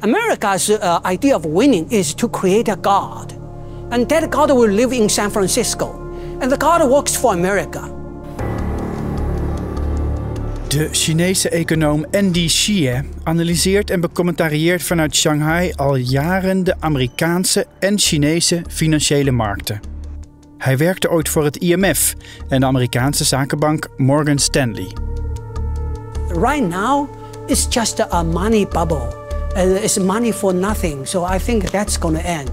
America's idea of winning is to create a God. And that God will live in San Francisco. And the God works for America. De Chinese econoom Andy Xie analyseert en becommentarieert vanuit Shanghai al jaren de Amerikaanse en Chinese financiële markten. Hij werkte ooit voor het IMF en de Amerikaanse zakenbank Morgan Stanley. Right now, it's just a money bubble. It's money for nothing, so I think that's going to end.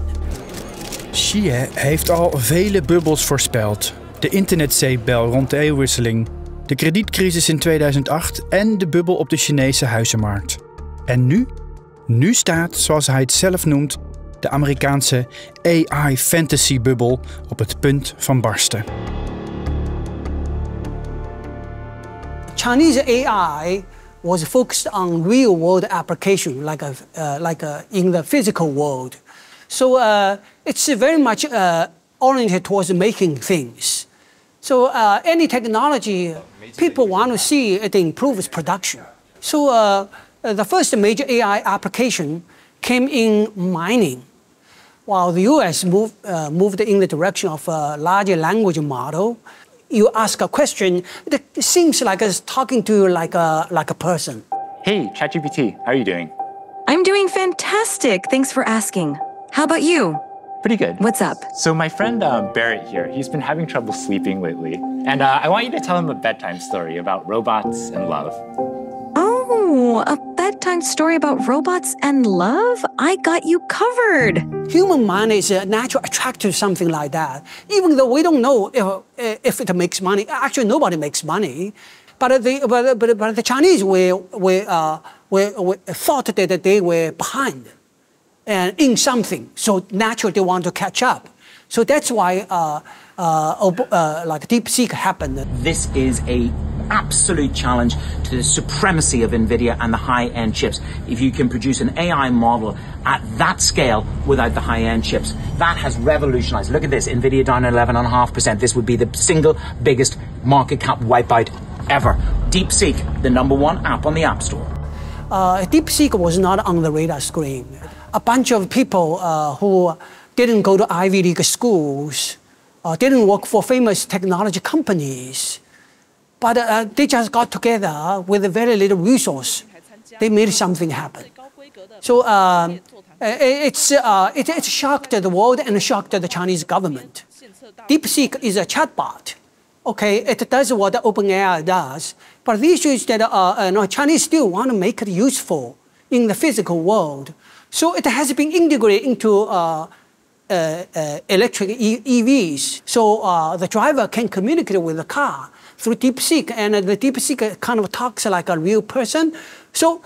Xie heeft al vele bubbels voorspeld. De internetzeepbel rond de eeuwwisseling, de kredietcrisis in 2008 en de bubbel op de Chinese huizenmarkt. En nu? Nu staat, zoals hij het zelf noemt, de Amerikaanse AI-fantasy-bubbel op het punt van barsten. Chinese AI was focused on real-world application, like in the physical world. So it's very much oriented towards making things. So any technology, people want to see it improves production. So the first major AI application came in mining, while the US moved in the direction of a larger language model. You ask a question, it seems like it's talking to you like a person. Hey, ChatGPT, how are you doing? I'm doing fantastic. Thanks for asking. How about you? Pretty good. What's up? So my friend Barrett here, he's been having trouble sleeping lately. And I want you to tell him a bedtime story about robots and love. Oh, a bedtime story about robots and love? I got you covered. Human mind is naturally attracted to something like that, even though we don't know if it makes money. Actually, nobody makes money. But the Chinese thought that they were behind and in something, so naturally they want to catch up. So that's why like DeepSeek happened. This is an absolute challenge to the supremacy of NVIDIA and the high-end chips. If you can produce an AI model at that scale without the high-end chips, that has revolutionized. Look at this, NVIDIA down 11.5%. This would be the single biggest market cap wipeout ever. DeepSeek, the #1 app on the App Store. DeepSeek was not on the radar screen. A bunch of people who didn't go to Ivy League schools, didn't work for famous technology companies, but they just got together with very little resource. They made something happen. So it shocked the world and shocked the Chinese government. DeepSeek is a chatbot. Okay, it does what OpenAI does, but the issue is that Chinese still want to make it useful in the physical world. So it has been integrated into electric EVs. So the driver can communicate with the car through DeepSeek, and the DeepSeek kind of talks like a real person. So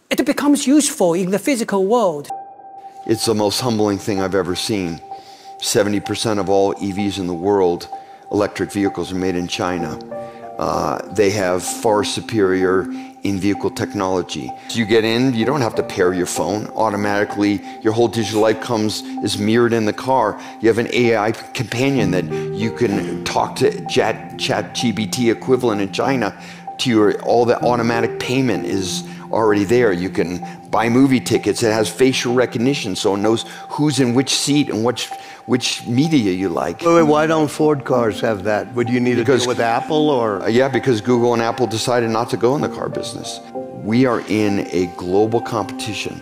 it becomes useful in the physical world. It's the most humbling thing I've ever seen. 70% of all EVs in the world, electric vehicles, are made in China. They have far superior in-vehicle technology. So you get in, you don't have to pair your phone. Automatically, your whole digital life is mirrored in the car. You have an AI companion that you can talk to, ChatGPT equivalent in China, to all the automatic payment is already there. You can buy movie tickets. It has facial recognition, so it knows who's in which seat and which media you like. Wait, why don't Ford cars have that? Would you need to deal with Apple or? Yeah, because Google and Apple decided not to go in the car business. We are in a global competition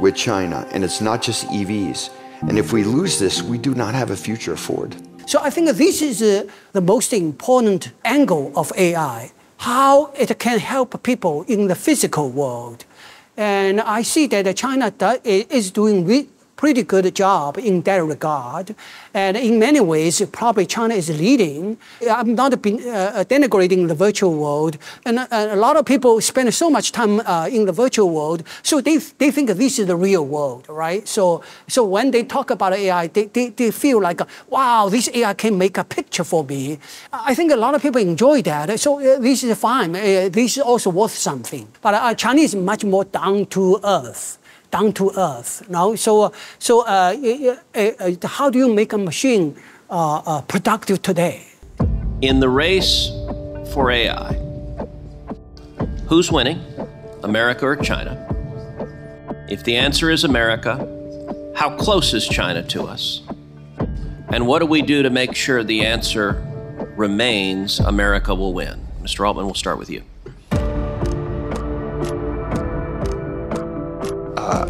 with China, and it's not just EVs. And if we lose this, we do not have a future, Ford. So I think this is the most important angle of AI, how it can help people in the physical world. And I see that China is doing pretty good job in that regard. And in many ways, probably China is leading. I'm not denigrating the virtual world. And a lot of people spend so much time in the virtual world, so they think this is the real world, right? So when they talk about AI, they feel like, wow, this AI can make a picture for me. I think a lot of people enjoy that. So this is fine. This is also worth something. But Chinese is much more down to earth. No? So how do you make a machine productive today? In the race for AI, who's winning, America or China? If the answer is America, how close is China to us? And what do we do to make sure the answer remains America will win? Mr. Altman, we'll start with you.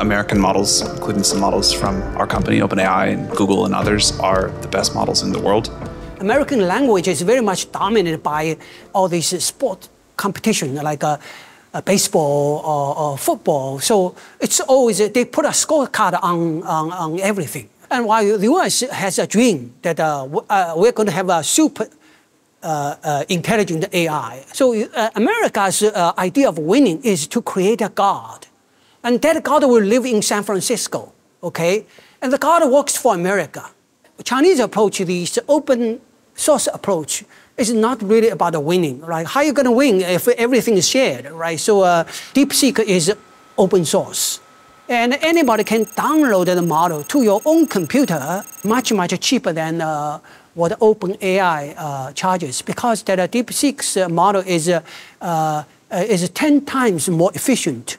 American models, including some models from our company, OpenAI, and Google and others, are the best models in the world. American language is very much dominated by all these sport competition, like baseball or football. So it's always, they put a scorecard on everything. And while the US has a dream that we're going to have a super intelligent AI. So America's idea of winning is to create a God. And that God will live in San Francisco, okay? And the God works for America. Chinese approach, this open source approach, is not really about winning, right? How are you going to win if everything is shared, right? So DeepSeek is open source. And anybody can download the model to your own computer much, much cheaper than what OpenAI charges, because that DeepSeek's model is 10 times more efficient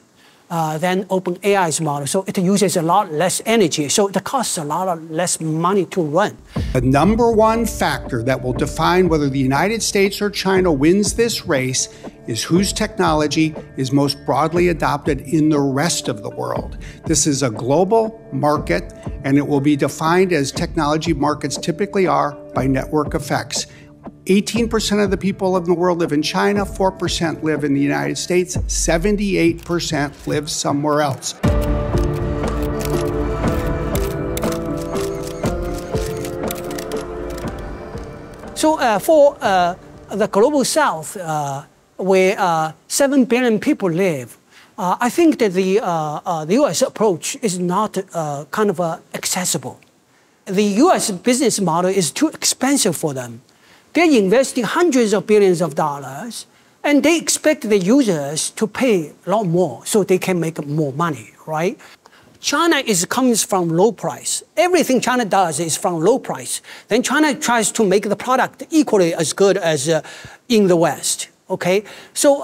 than OpenAI's model. So it uses a lot less energy. So it costs a lot less money to run. The number one factor that will define whether the United States or China wins this race is whose technology is most broadly adopted in the rest of the world. This is a global market, and it will be defined, as technology markets typically are, by network effects. 18% of the people in the world live in China, 4% live in the United States, 78% live somewhere else. So for the global south, where 7 billion people live, I think that the US approach is not kind of accessible. The US business model is too expensive for them. They're investing hundreds of billions of dollars, and they expect the users to pay a lot more so they can make more money, right? China comes from low price. Everything China does is from low price. Then China tries to make the product equally as good as in the West, okay? So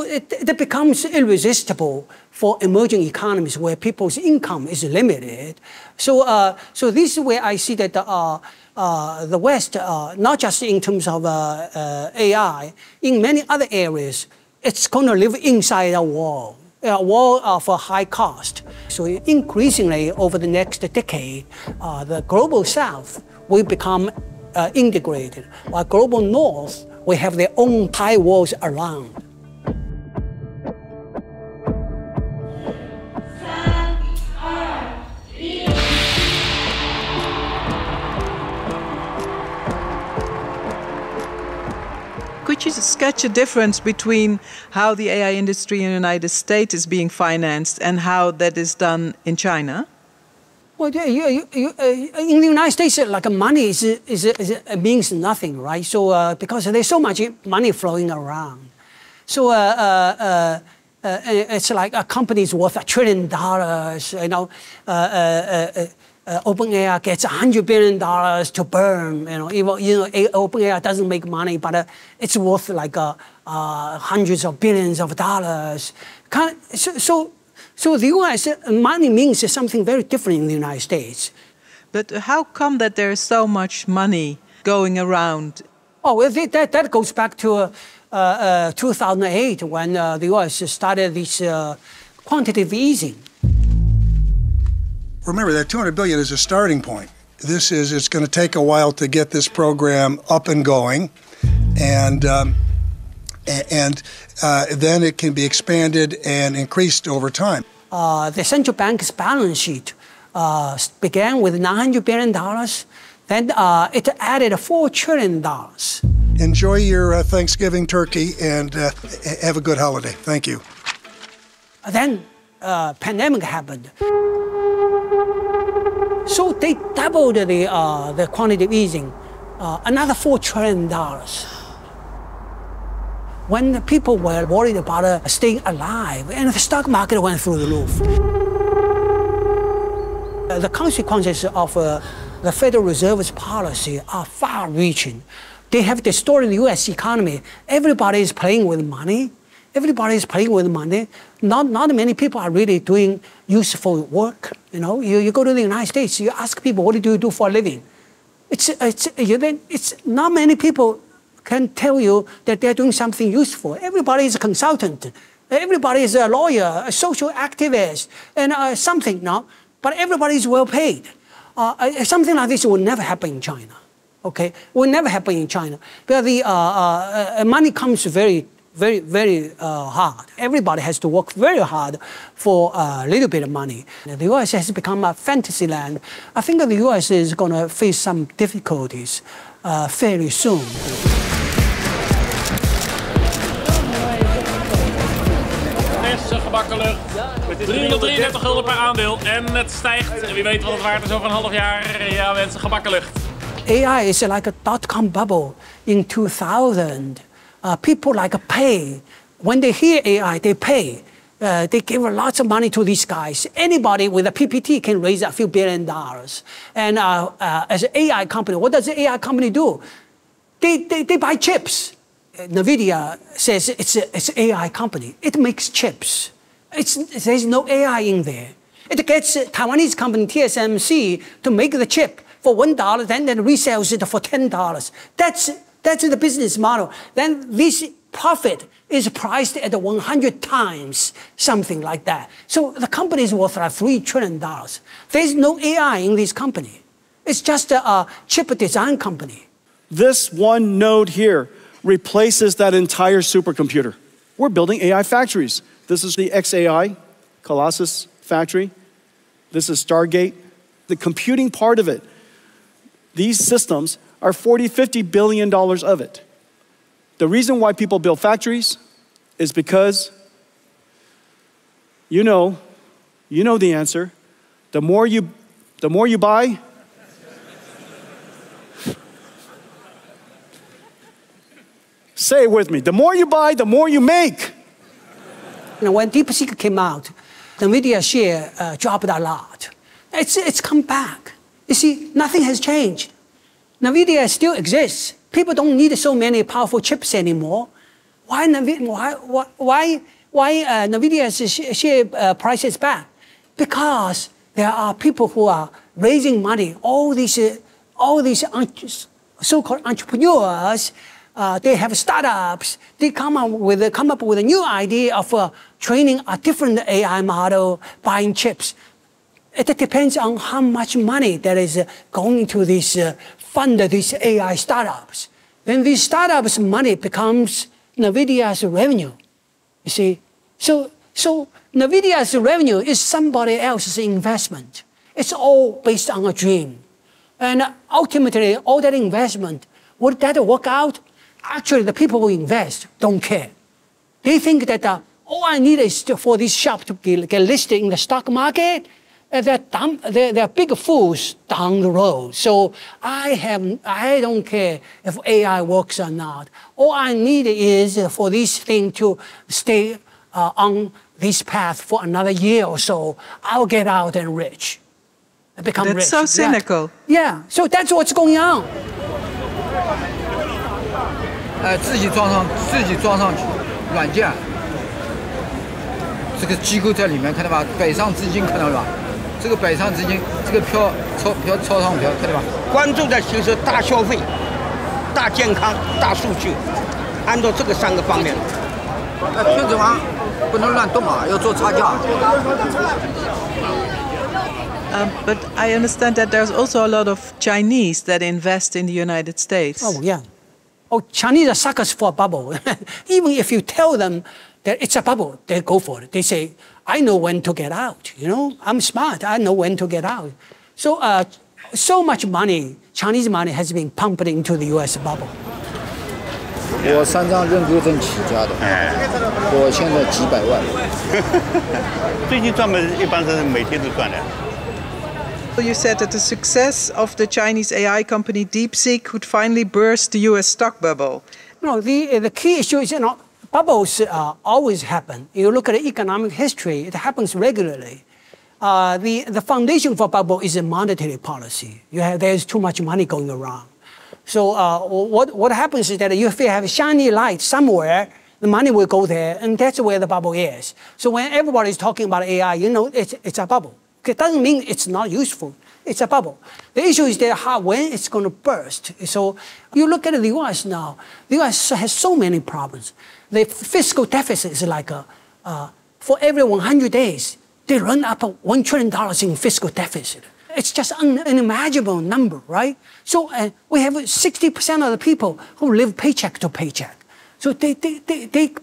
it becomes irresistible for emerging economies where people's income is limited. So this is where I see that the West, not just in terms of AI, in many other areas, it's going to live inside a wall of a high cost. So increasingly over the next decade, the global South will become integrated, while global North will have their own high walls around. Could you sketch a difference between how the AI industry in the United States is being financed and how that is done in China? Well, in the United States, like money means nothing, right? So because there's so much money flowing around, so it's like a company's worth $1 trillion. You know, OpenAI gets $100 billion to burn. OpenAI doesn't make money, but it's worth like hundreds of billions of dollars. So the U.S. money means something very different in the United States. But how come that there is so much money going around? Oh, well, that goes back to 2008 when the U.S. started this quantitative easing. Remember that $200 billion is a starting point. It's going to take a while to get this program up and going, and then it can be expanded and increased over time. The central bank's balance sheet began with $900 billion. Then it added $4 trillion. Enjoy your Thanksgiving turkey and have a good holiday. Thank you. Then pandemic happened. So they doubled the quantitative easing, another $4 trillion. When the people were worried about staying alive, and the stock market went through the roof. The consequences of the Federal Reserve's policy are far-reaching. They have destroyed the U.S. economy. Everybody is playing with money, Everybody is playing with money. Not many people are really doing useful work. You know, you go to the United States, you ask people, what do you do for a living? It's not many people can tell you that they're doing something useful. Everybody is a consultant. Everybody is a lawyer, a social activist, and something, no? But everybody is well paid. Something like this will never happen in China. Okay, will never happen in China because the money comes very hard. Everybody has to work very hard for a little bit of money. The U.S. has become a fantasy land. I think the U.S. is going to face some difficulties fairly soon. Gebakken lucht. 333 gulden per aandeel en het stijgt. En wie weet wat het waard is over een half jaar. Ja mensen, gebakken lucht. AI is like a dot-com bubble in 2000. People like pay. When they hear AI, they pay. They give lots of money to these guys. Anybody with a PPT can raise a few $1 billion. And as an AI company, what does the AI company do? They buy chips. NVIDIA says it's an AI company. It makes chips. There's no AI in there. It gets a Taiwanese company, TSMC, to make the chip for $1, then resells it for $10. That's the business model. Then this profit is priced at 100 times, something like that. So the company is worth like $3 trillion. There's no AI in this company. It's just a chip design company. This one node here replaces that entire supercomputer. We're building AI factories. This is the XAI, Colossus factory. This is Stargate. The computing part of it, these systems are $40, $50 billion of it. The reason why people build factories is because you know the answer. The more you buy, say it with me. The more you buy, the more you make. You know, when DeepSeek came out, the NVIDIA share dropped a lot. It's come back. You see, nothing has changed. NVIDIA still exists. People don't need so many powerful chips anymore. Why NVIDIA's share price is back? Because there are people who are raising money. All these so-called entrepreneurs. They have startups. They come up with a new idea of training a different AI model, buying chips. It depends on how much money that is going to fund these AI startups. Then these startups' money becomes NVIDIA's revenue. You see, so NVIDIA's revenue is somebody else's investment. It's all based on a dream, and ultimately, all that investment, would that work out? Actually, the people who invest don't care. They think that all I need is for this shop to get listed in the stock market. They're big fools down the road. So I don't care if AI works or not. All I need is for this thing to stay on this path for another year or so. I'll get out and rich. Become rich. That's so cynical. Yeah. So that's what's going on. 自己装上去软件，这个机构在里面看到吧？北上资金看到了吧？这个北上资金，这个票超上票看到吧？关注的就是大消费、大健康、大数据，按照这个3个方面。片子王不能乱动啊，要做差价。But I understand that there's also a lot of Chinese that invest in the United States. Oh yeah. Oh, Chinese are suckers for a bubble. Even if you tell them that it's a bubble, they go for it. They say, I know when to get out. You know, I'm smart. I know when to get out. So, so much money, Chinese money, has been pumped into the U.S. bubble. 我3张认购证起家的，我现在几百万。最近赚的一般是每天都赚的。 You said that the success of the Chinese AI company DeepSeek could finally burst the U.S. stock bubble. No, the key issue is, bubbles always happen. You look at the economic history, it happens regularly. The foundation for bubble is a monetary policy. There's too much money going around. So what happens is that if you have a shiny light somewhere, the money will go there, and that's where the bubble is. So when everybody's talking about AI, you know, it's a bubble. It doesn't mean it's not useful. It's a bubble. The issue is that when it's going to burst. So you look at the U.S. now. The U.S. has so many problems. The fiscal deficit is like for every 100 days, they run up $1 trillion in fiscal deficit. It's just an unimaginable number, right? So we have 60% of the people who live paycheck to paycheck. So they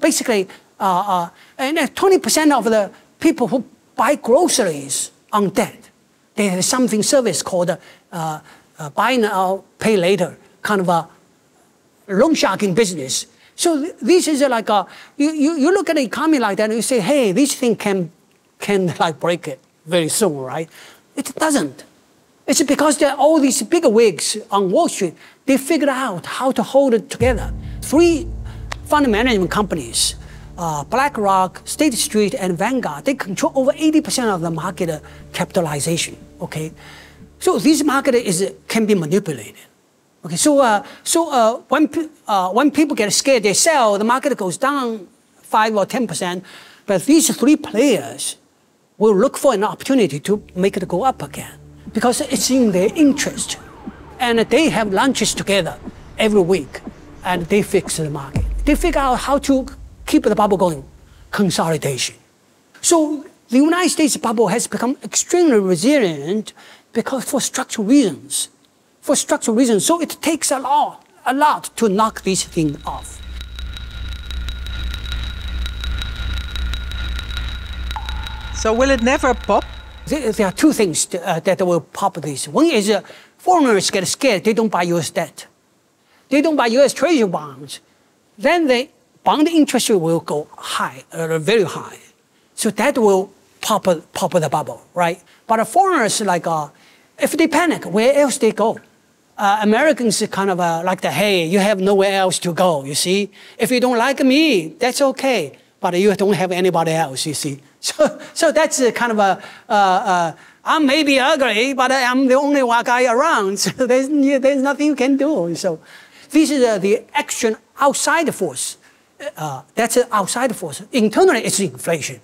basically, and 20% of the people who buy groceries on debt. They have something service called buy now, pay later, kind of a loan sharking business. So this is like you look at the economy like that and you say, hey, this thing can like break it very soon, right? It doesn't. It's because there are all these big wigs on Wall Street. They figured out how to hold it together. 3 fund management companies, BlackRock, State Street, and Vanguard, they control over 80% of the market capitalization, okay? So this market can be manipulated. Okay, so when people get scared, they sell, the market goes down 5 or 10%, but these 3 players will look for an opportunity to make it go up again because it's in their interest. And they have lunches together every week, and they fix the market. They figure out how to keep the bubble going, consolidation. So the United States bubble has become extremely resilient because for structural reasons. For structural reasons, so it takes a lot to knock this thing off. So will it never pop? There are 2 things that will pop this. One is foreigners get scared, they don't buy U.S. debt. They don't buy U.S. Treasury bonds. Then the bond interest rate will go high, very high. So that will pop the bubble, right? But foreigners, like, if they panic, where else they go? Americans kind of like hey, you have nowhere else to go, you see? If you don't like me, that's okay, but you don't have anybody else, you see? So that's kind of I'm maybe ugly, but I'm the only one guy around, so there's nothing you can do. So this is the action outside force. That's an outside force. Internally, it's inflation.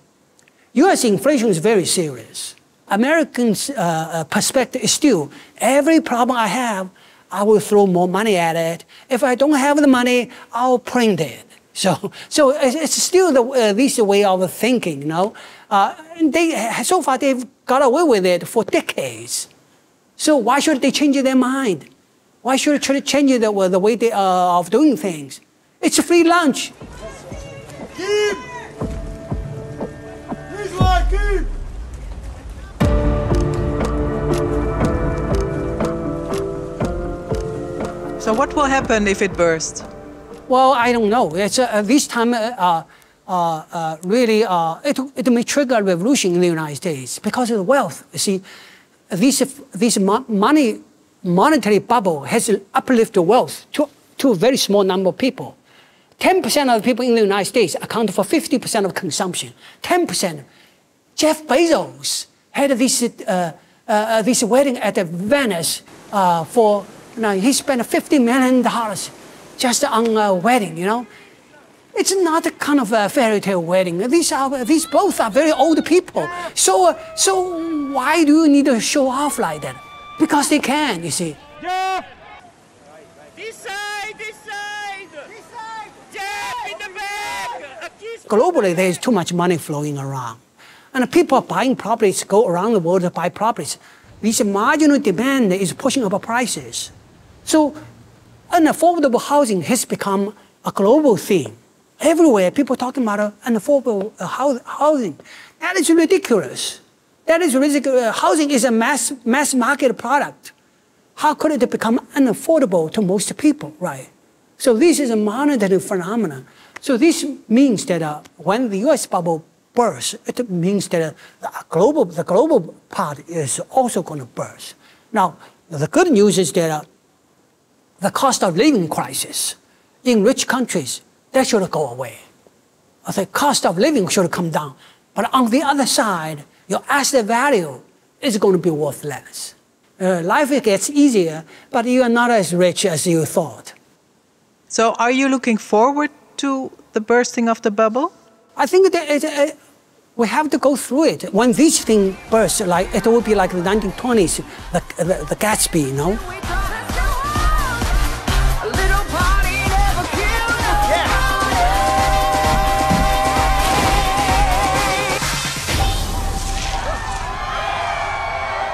U.S. inflation is very serious. Americans' perspective is still, every problem I have, I will throw more money at it. If I don't have the money, I'll print it. So it's still this way of thinking, you know. So far, they've got away with it for decades. So why should they change their mind? Why should they change the way they are of doing things? It's a free lunch. So what will happen if it bursts? Well, I don't know. It's this time really it may trigger a revolution in the United States because of the wealth. You see, this monetary bubble has uplifted wealth to a very small number of people. 10% of the people in the United States account for 50% of consumption. 10%. Jeff Bezos had this wedding at Venice for. He spent $50 million just on a wedding, you know. It's not a kind of a fairy tale wedding. These both are very old people. So why do you need to show off like that? Because they can, you see. Jeff! This side! This side! This side! Jeff, in the back! Globally, there's too much money flowing around. And people are buying properties, go around the world to buy properties. This marginal demand is pushing up prices. So unaffordable housing has become a global theme. Everywhere, people are talking about unaffordable housing. That is ridiculous. That is ridiculous. Housing is a mass market product. How could it become unaffordable to most people, right? So this is a monetary phenomenon. So this means that when the U.S. bubble bursts, it means that the global part is also going to burst. Now, the good news is that the cost of living crisis in rich countries, that should go away. The cost of living should come down. But on the other side, your asset value is going to be worth less. Life gets easier, but you are not as rich as you thought. So are you looking forward to the bursting of the bubble? I think that we have to go through it. When this thing bursts, like it will be like the 1920s, the Gatsby, you know?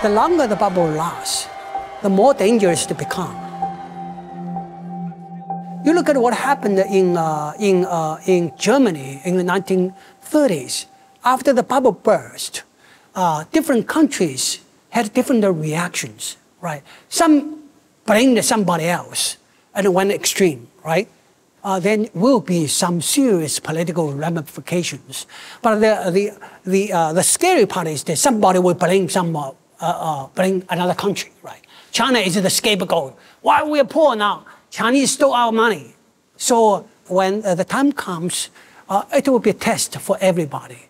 The longer the bubble lasts, the more dangerous it becomes. You look at what happened in Germany in the 1930s. After the bubble burst, different countries had different reactions, right? Some blamed somebody else and went extreme, right? Then will be some serious political ramifications. But the scary part is that somebody will blame blame another country, right? China is the scapegoat. Why we are poor now? Chinese stole our money. So when the time comes, it will be a test for everybody.